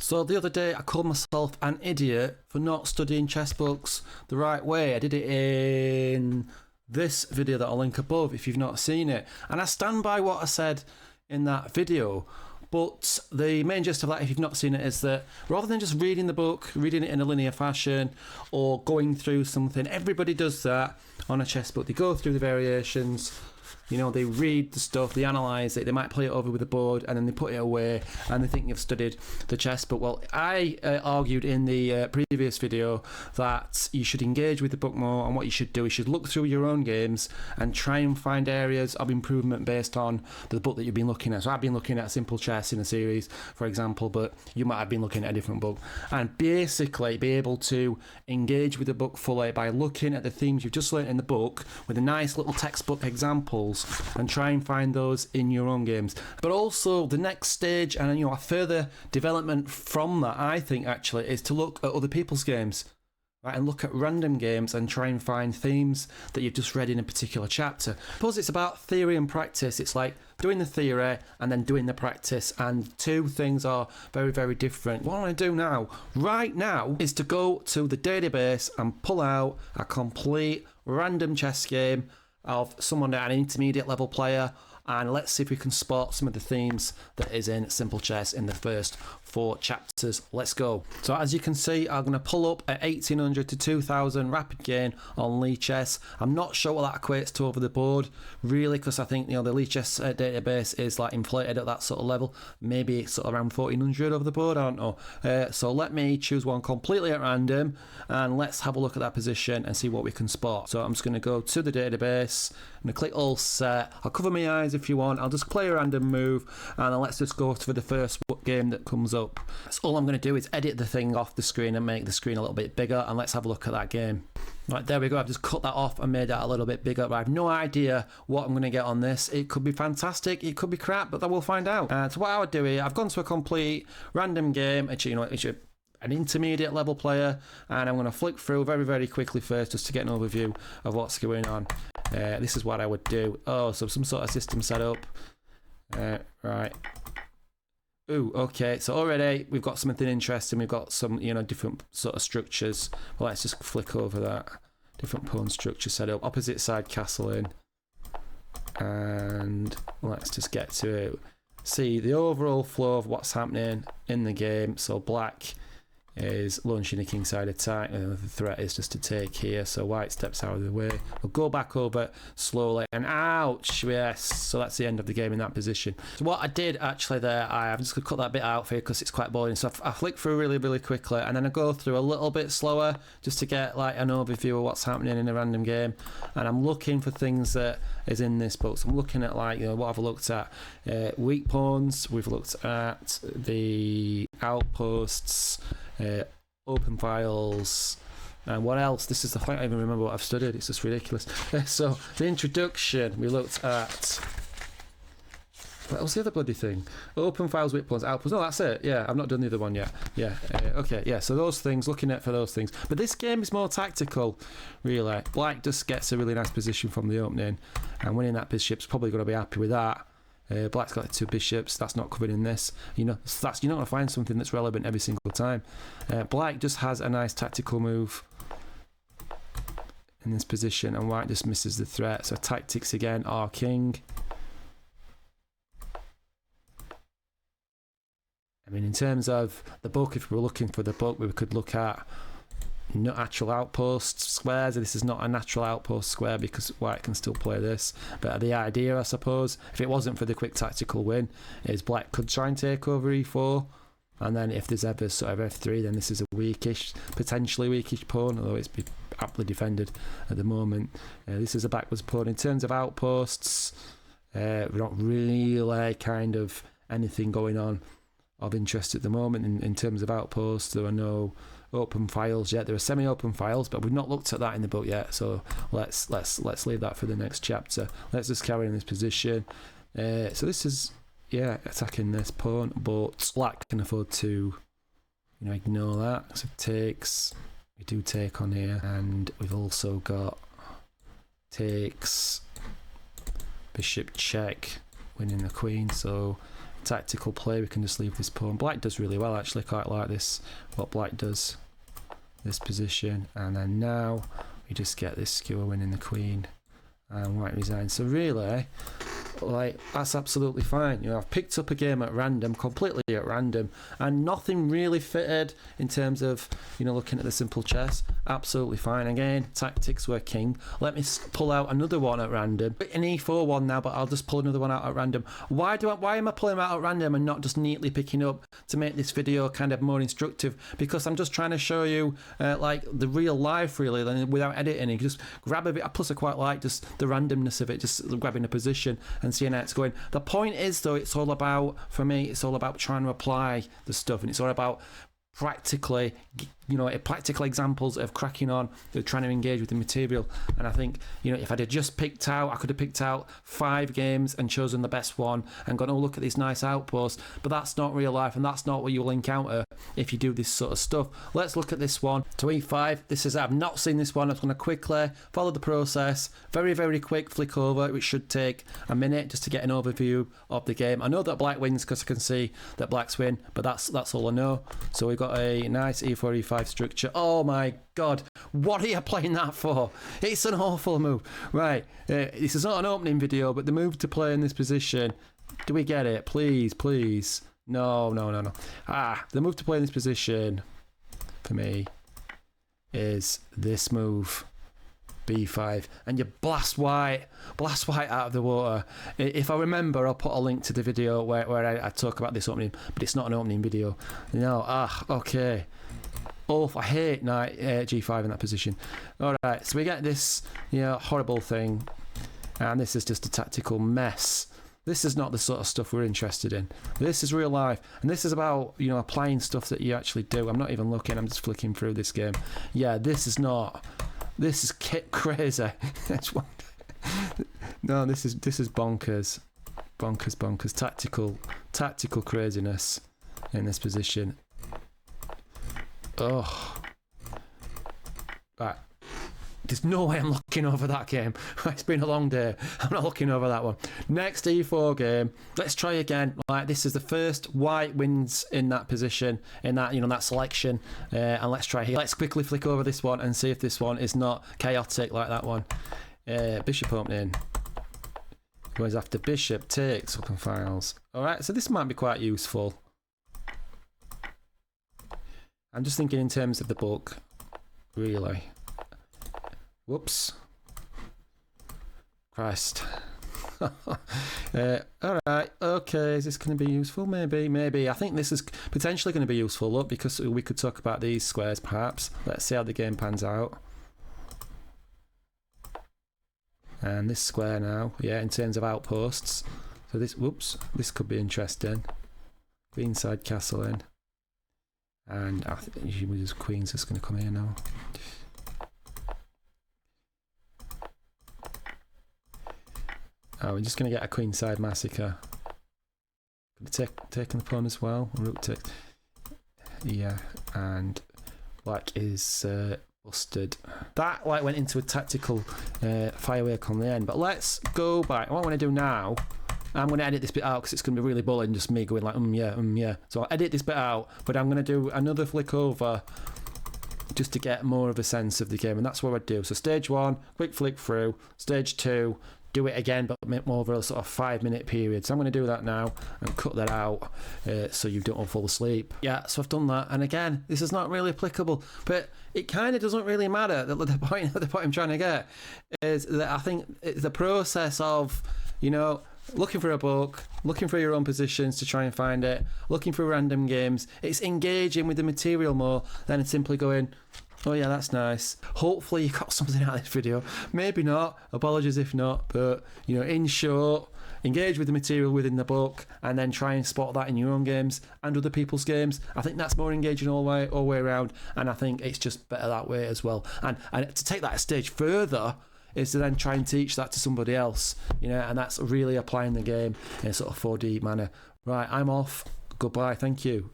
So the other day I called myself an idiot for not studying chess books the right way. I did it in this video that I'll link above if you've not seen it. And I stand by what I said in that video. But the main gist of that, if you've not seen it, is that rather than just reading the book, reading it in a linear fashion, or going through something, everybody does that on a chess book. They go through the variations, you know, they read the stuff, they analyse it, they might play it over with the board, and then they put it away, and they think you've studied the chess book. Well, I argued in the previous video that you should engage with the book more, and what you should do is you should look through your own games and try and find areas of improvement based on the book that you've been looking at. So I've been looking at Simple Chess in a series, for example, but you might have been looking at a different book, and basically be able to engage with the book fully by looking at the themes you've just learnt in the book with a nice little textbook examples, and try and find those in your own games. But also the next stage, and a further development from that, I think actually, is to look at other people's games, right, and look at random games and try and find themes that you've just read in a particular chapter. Because it's about theory and practice. It's like doing the theory and then doing the practice, and two things are very, very different. What I want to do now, right now, is to go to the database and pull out a complete random chess game of someone at an intermediate level player, and let's see if we can spot some of the themes that is in Simple Chess in the first 4 chapters. Let's go. So as you can see, I'm going to pull up at 1800 to 2000 rapid gain on Lichess. I'm not sure what that equates to over the board, really, because I think the Lichess database is like inflated at that sort of level. Maybe it's sort of around 1400 over the board, I don't know. So let me choose one completely at random, and let's have a look at that position and see what we can spot. So I'm just going to go to the database, I'm going to click all set. I'll cover my eyes if you want. I'll just play a random move, and then let's just go for the first game that comes up. So all I'm going to do is edit the thing off the screen and make the screen a little bit bigger, and let's have a look at that game. Right, there we go. I've just cut that off and made that a little bit bigger. But I have no idea what I'm going to get on this. It could be fantastic, it could be crap, but we'll find out. So what I would do here, I've gone to a complete random game. It's an intermediate level player, and I'm going to flick through very, very quickly first just to get an overview of what's going on. This is what I would do. Oh, so some sort of system set up. Right. Ooh, okay. So already we've got something interesting. We've got some, different sort of structures. Well, let's just flick over that. Different pawn structure set up. Opposite side castle in. And let's just get to it. See the overall flow of what's happening in the game. So black is launching a kingside attack, and the threat is just to take here, so white steps out of the way. We'll go back over slowly, and ouch, yes, so that's the end of the game in that position. So what I did actually there, I'm just going to cut that bit out for you because it's quite boring, so I flick through really, really quickly, and then I go through a little bit slower just to get like an overview of what's happening in a random game, and I'm looking for things that is in this book. So I'm looking at what I've looked at, weak pawns, we've looked at the outposts, open files, and what else? This is the thing, I don't even remember what I've studied, it's just ridiculous. So the introduction, we looked at, what was the other bloody thing? Open files, weak pawns, outposts. No, that's it. Yeah, I've not done the other one yet. Yeah, okay, yeah, so those things, looking at for those things. But this game is more tactical, really. Black just gets a really nice position from the opening, and winning that bishop's probably going to be happy with that. Black's got 2 bishops, that's not covered in this. You're not going to find something that's relevant every single time. Black just has a nice tactical move in this position, and white just misses the threat. So tactics again, R king. I mean, in terms of the book, if we were looking for the book, we could look at natural outpost squares. This is not a natural outpost square because white can still play this, but the idea, I suppose, if it wasn't for the quick tactical win, is black could try and take over e4, and then if there's ever sort of f3, then this is a potentially weakish pawn, although it's aptly defended at the moment. This is a backwards pawn. In terms of outposts, we're not really kind of anything going on of interest at the moment. In terms of outposts, there are no open files yet. There are semi-open files, but we've not looked at that in the book yet, so let's leave that for the next chapter. Let's just carry on this position. So this is attacking this pawn, but black can afford to ignore that. So takes, we do take on here, and we've also got takes, bishop check, winning the queen. So tactical play. We can just leave this pawn. Black does really well, actually. Quite like this, what black does, this position. And then now we just get this skewer winning the queen, and white resigns. So really, like, that's absolutely fine. You know, I've picked up a game at random, completely at random, and nothing really fitted in terms of, you know, looking at the simple chess. Absolutely fine. Again, tactics were king. Let me pull out another one at random. An e4 one now, but I'll just pull another one out at random. Why am I pulling them out at random and not just neatly picking up to make this video kind of more instructive? Because I'm just trying to show you like the real life, really, without editing. You can just grab a bit. Plus, I quite like just the randomness of it, just grabbing a position and seeing how it's going. The point is, though, it's all about, for me, it's all about trying to apply the stuff, and it's all about practically, you know, practical examples of cracking on, trying to engage with the material. And I think, you know, if I'd have just picked out, I could have picked out 5 games and chosen the best one and gone, oh, look at this nice outpost. But that's not real life, and that's not what you'll encounter if you do this sort of stuff. Let's look at this one. To e5, this is, I've not seen this one. I'm going to quickly follow the process. Very, very quick flick over, which should take a minute just to get an overview of the game. I know that black wins because I can see that blacks win, but that's all I know. So we've got a nice e4, e5 structure. Oh my god, what are you playing that for? It's an awful move. Right, this is not an opening video, but the move to play in this position, do we get it? Please, please. No. The move to play in this position for me is this move, b5, and you blast white out of the water. If I remember, I'll put a link to the video where I talk about this opening, but it's not an opening video. No, okay. Oh, I hate knight g5 in that position. Alright, so we get this, you know, horrible thing, and this is just a tactical mess. This is not the sort of stuff we're interested in. This is real life, and this is about, you know, applying stuff that you actually do. I'm not even looking, I'm just flicking through this game. Yeah, this is crazy. No, this is bonkers. Tactical craziness in this position. Oh, right. There's no way I'm looking over that game. It's been a long day. I'm not looking over that one. Next e4 game. Let's try again. Like, this is the first white wins in that position, in that, you know, that selection. And let's try here. Let's quickly flick over this one and see if this one is not chaotic like that one. Bishop opening. Goes after bishop, takes, open files. Alright, so this might be quite useful. I'm just thinking in terms of the book, really. Whoops. Christ. Alright, okay, is this going to be useful? Maybe. I think this is potentially going to be useful, look, because we could talk about these squares, perhaps. Let's see how the game pans out. And this square now, yeah, in terms of outposts. So this, whoops, this could be interesting. Queenside castle in. And I think usually this queen's just going to come here now. Oh, we're just going to get a queenside massacre. Taking the pawn as well. Rook takes. Yeah, and black is busted. That like went into a tactical firework on the end. But let's go back. What I want to do now, I'm going to edit this bit out because it's going to be really boring, just me going like, yeah. So I'll edit this bit out, but I'm going to do another flick over just to get more of a sense of the game, and that's what I'd do. So stage 1, quick flick through. Stage 2, do it again, but more over a sort of 5-minute period. So I'm going to do that now and cut that out so you don't all fall asleep. Yeah, so I've done that, and again, this is not really applicable, but it kind of doesn't really matter. The point I'm trying to get is that I think it's the process of, you know, looking for a book, looking for your own positions to try and find it, looking for random games. It's engaging with the material more than simply going, oh yeah, that's nice. Hopefully you got something out of this video. Maybe not. Apologies if not. But, you know, in short, engage with the material within the book and then try and spot that in your own games and other people's games. I think that's more engaging all the way around, and I think it's just better that way as well. And to take that a stage further is to then try and teach that to somebody else, you know, and that's really applying the game in a sort of 4D manner. Right, I'm off. Goodbye. Thank you.